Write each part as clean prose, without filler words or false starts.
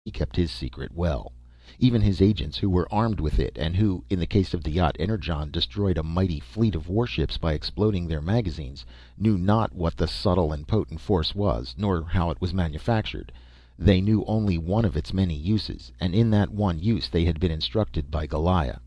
He kept his secret well. Even his agents, who were armed with it, and who, in the case of the yacht Energon, destroyed a mighty fleet of warships by exploding their magazines, knew not what the subtle and potent force was, nor how it was manufactured. They knew only one of its many uses, and in that one use they had been instructed by Goliah.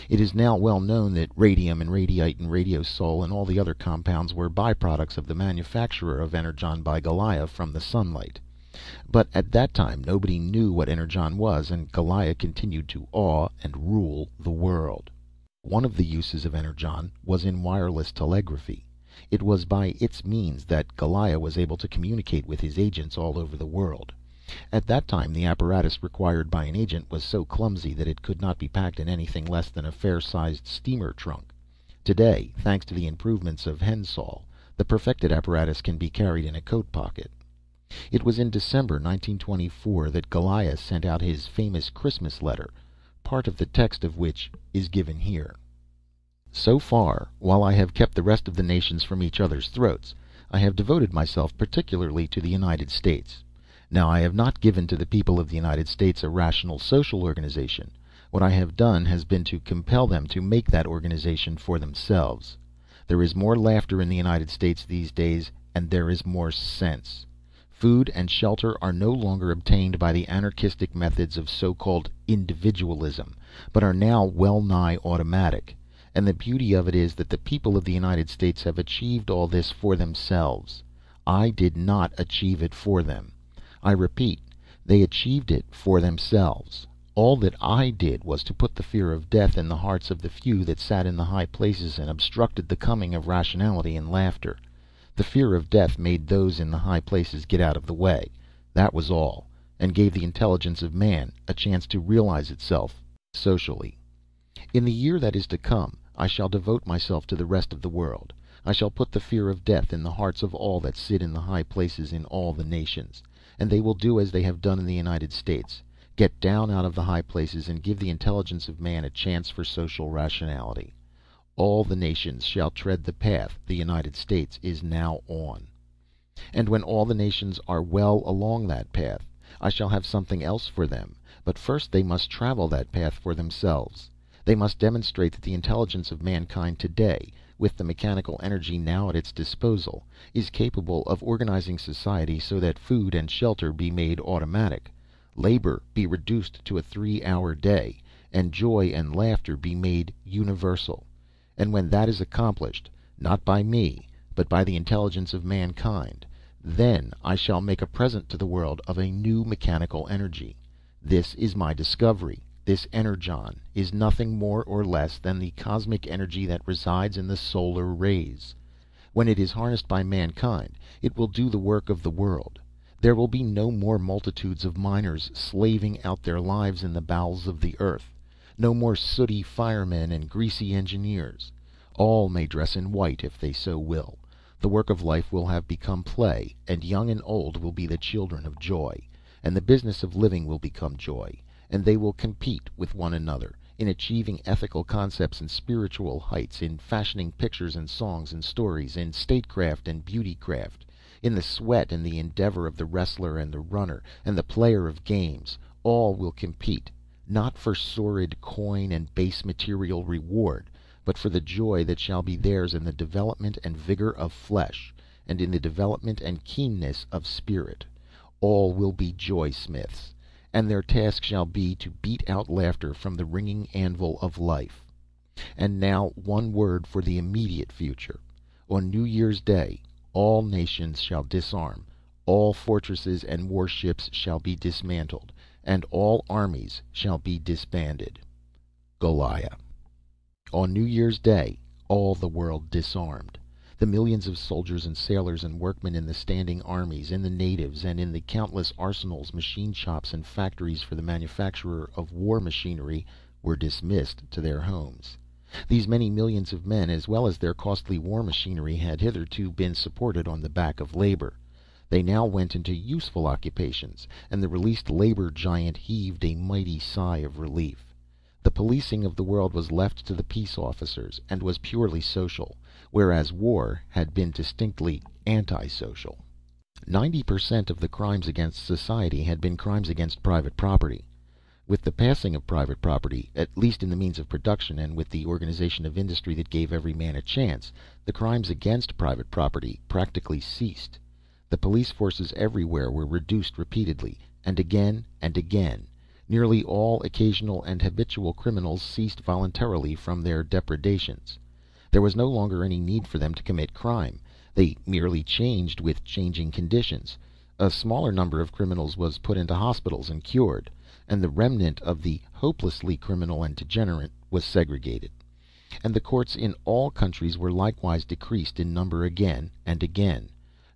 It is now well known that radium and radiyte and radiosole and all the other compounds were byproducts of the manufacture of Energon by Goliah from the sunlight. But at that time nobody knew what Energon was, and Goliah continued to awe and rule the world. One of the uses of Energon was in wireless telegraphy. It was by its means that Goliah was able to communicate with his agents all over the world. At that time the apparatus required by an agent was so clumsy that it could not be packed in anything less than a fair-sized steamer trunk. Today, thanks to the improvements of Hensall, the perfected apparatus can be carried in a coat pocket. It was in December 1924 that Goliah sent out his famous Christmas letter, part of the text of which is given here. So far, while I have kept the rest of the nations from each other's throats, I have devoted myself particularly to the United States. Now, I have not given to the people of the United States a rational social organization. What I have done has been to compel them to make that organization for themselves. There is more laughter in the United States these days, and there is more sense. Food and shelter are no longer obtained by the anarchistic methods of so-called individualism, but are now well nigh automatic. And the beauty of it is that the people of the United States have achieved all this for themselves. I did not achieve it for them. I repeat, they achieved it for themselves. All that I did was to put the fear of death in the hearts of the few that sat in the high places and obstructed the coming of rationality and laughter. The fear of death made those in the high places get out of the way. That was all, and gave the intelligence of man a chance to realize itself socially. In the year that is to come, I shall devote myself to the rest of the world. I shall put the fear of death in the hearts of all that sit in the high places in all the nations, and they will do as they have done in the United States, get down out of the high places and give the intelligence of man a chance for social rationality. All the nations shall tread the path the United States is now on. And when all the nations are well along that path, I shall have something else for them. But first they must travel that path for themselves. They must demonstrate that the intelligence of mankind today, with the mechanical energy now at its disposal, is capable of organizing society so that food and shelter be made automatic, labor be reduced to a 3-hour day, and joy and laughter be made universal. And when that is accomplished, not by me, but by the intelligence of mankind, then I shall make a present to the world of a new mechanical energy. This is my discovery. This Energon is nothing more or less than the cosmic energy that resides in the solar rays. When it is harnessed by mankind, it will do the work of the world. There will be no more multitudes of miners slaving out their lives in the bowels of the earth, no more sooty firemen and greasy engineers. All may dress in white if they so will. The work of life will have become play, and young and old will be the children of joy, and the business of living will become joy. And they will compete with one another in achieving ethical concepts and spiritual heights, in fashioning pictures and songs and stories, in statecraft and beautycraft, in the sweat and the endeavor of the wrestler and the runner and the player of games. All will compete, not for sordid coin and base material reward, but for the joy that shall be theirs in the development and vigor of flesh, and in the development and keenness of spirit. All will be joy-smiths, and their task shall be to beat out laughter from the ringing anvil of life. And now one word for the immediate future. On New Year's Day, all nations shall disarm, all fortresses and warships shall be dismantled, and all armies shall be disbanded. Goliah. On New Year's Day, all the world disarmed. The millions of soldiers and sailors and workmen in the standing armies, in the natives, and in the countless arsenals, machine shops, and factories for the manufacture of war machinery were dismissed to their homes. These many millions of men, as well as their costly war machinery, had hitherto been supported on the back of labor. They now went into useful occupations, and the released labor giant heaved a mighty sigh of relief. The policing of the world was left to the peace officers, and was purely social, whereas war had been distinctly anti-social. 90% of the crimes against society had been crimes against private property. With the passing of private property, at least in the means of production, and with the organization of industry that gave every man a chance, the crimes against private property practically ceased. The police forces everywhere were reduced repeatedly, and again and again. Nearly all occasional and habitual criminals ceased voluntarily from their depredations. There was no longer any need for them to commit crime. They merely changed with changing conditions. A smaller number of criminals was put into hospitals and cured, and the remnant of the hopelessly criminal and degenerate was segregated. And the courts in all countries were likewise decreased in number again and again.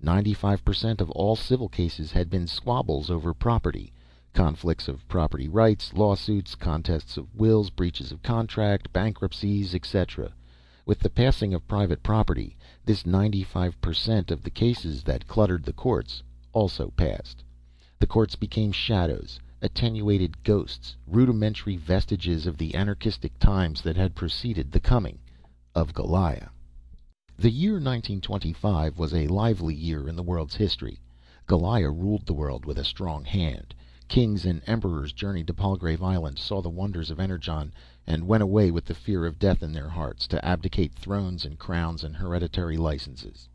95% of all civil cases had been squabbles over property, conflicts of property rights, lawsuits, contests of wills, breaches of contract, bankruptcies, etc. With the passing of private property, this 95% of the cases that cluttered the courts also passed. The courts became shadows, attenuated ghosts, rudimentary vestiges of the anarchistic times that had preceded the coming of Goliah. The year 1925 was a lively year in the world's history. Goliah ruled the world with a strong hand. Kings and emperors journeyed to Palgrave Island, saw the wonders of Energon, and went away with the fear of death in their hearts, to abdicate thrones and crowns and hereditary licenses.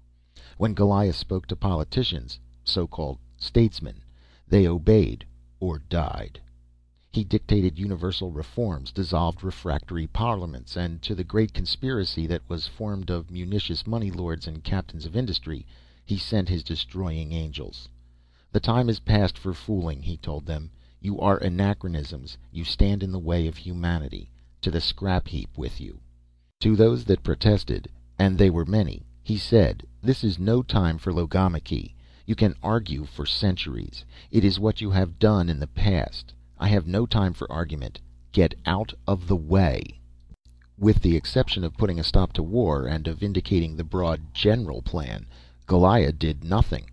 When Goliah spoke to politicians, so-called statesmen, they obeyed or died. He dictated universal reforms, dissolved refractory parliaments, and to the great conspiracy that was formed of munitious money lords and captains of industry, he sent his destroying angels. The time is past for fooling, he told them. You are anachronisms. You stand in the way of humanity. To the scrap heap with you. To those that protested, and they were many, he said, this is no time for logomachy. You can argue for centuries. It is what you have done in the past. I have no time for argument. Get out of the way. With the exception of putting a stop to war and of indicating the broad general plan, Goliah did nothing.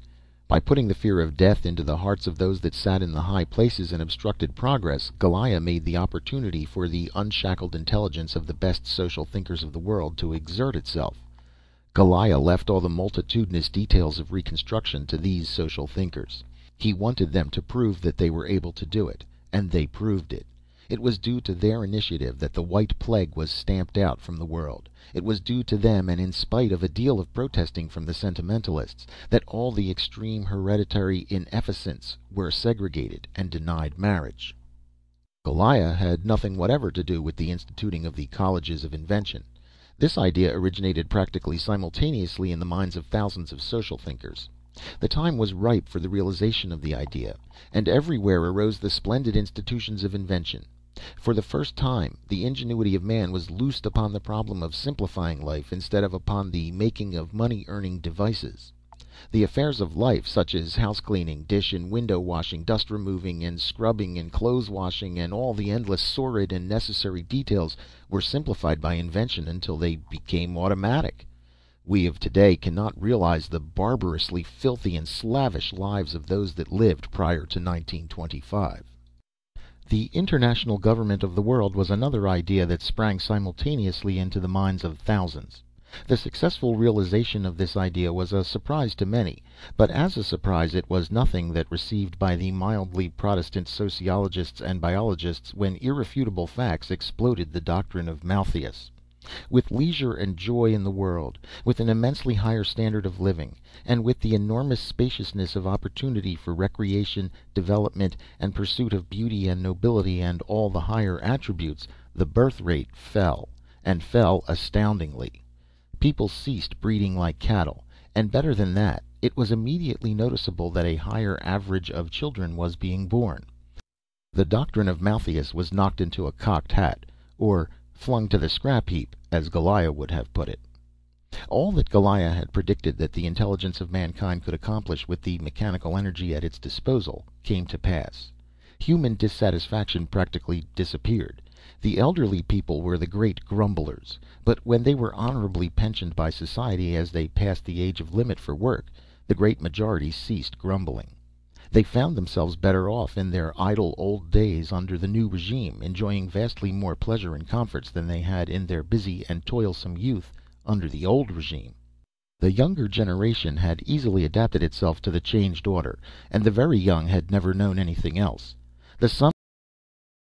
By putting the fear of death into the hearts of those that sat in the high places and obstructed progress, Goliah made the opportunity for the unshackled intelligence of the best social thinkers of the world to exert itself. Goliah left all the multitudinous details of reconstruction to these social thinkers. He wanted them to prove that they were able to do it, and they proved it. It was due to their initiative that the White Plague was stamped out from the world. It was due to them, and in spite of a deal of protesting from the sentimentalists, that all the extreme hereditary inefficients were segregated and denied marriage. Goliah had nothing whatever to do with the instituting of the colleges of invention. This idea originated practically simultaneously in the minds of thousands of social thinkers. The time was ripe for the realization of the idea, and everywhere arose the splendid institutions of invention. For the first time, the ingenuity of man was loosed upon the problem of simplifying life instead of upon the making of money-earning devices. The affairs of life, such as house cleaning, dish and window washing, dust removing and scrubbing and clothes washing, and all the endless sordid and necessary details, were simplified by invention until they became automatic. We of today cannot realize the barbarously filthy and slavish lives of those that lived prior to 1925. The international government of the world was another idea that sprang simultaneously into the minds of thousands. The successful realization of this idea was a surprise to many, but as a surprise it was nothing that received by the mildly Protestant sociologists and biologists when irrefutable facts exploded the doctrine of Malthus. With leisure and joy in the world, with an immensely higher standard of living, and with the enormous spaciousness of opportunity for recreation, development, and pursuit of beauty and nobility and all the higher attributes, the birth rate fell, and fell astoundingly. People ceased breeding like cattle, and better than that, it was immediately noticeable that a higher average of children was being born. The doctrine of Malthus was knocked into a cocked hat, or flung to the scrap heap, as Goliah would have put it. All that Goliah had predicted that the intelligence of mankind could accomplish with the mechanical energy at its disposal came to pass. Human dissatisfaction practically disappeared. The elderly people were the great grumblers, but when they were honorably pensioned by society as they passed the age of limit for work, the great majority ceased grumbling. They found themselves better off in their idle old days under the new regime, enjoying vastly more pleasure and comforts than they had in their busy and toilsome youth under the old regime. The younger generation had easily adapted itself to the changed order, and the very young had never known anything else. The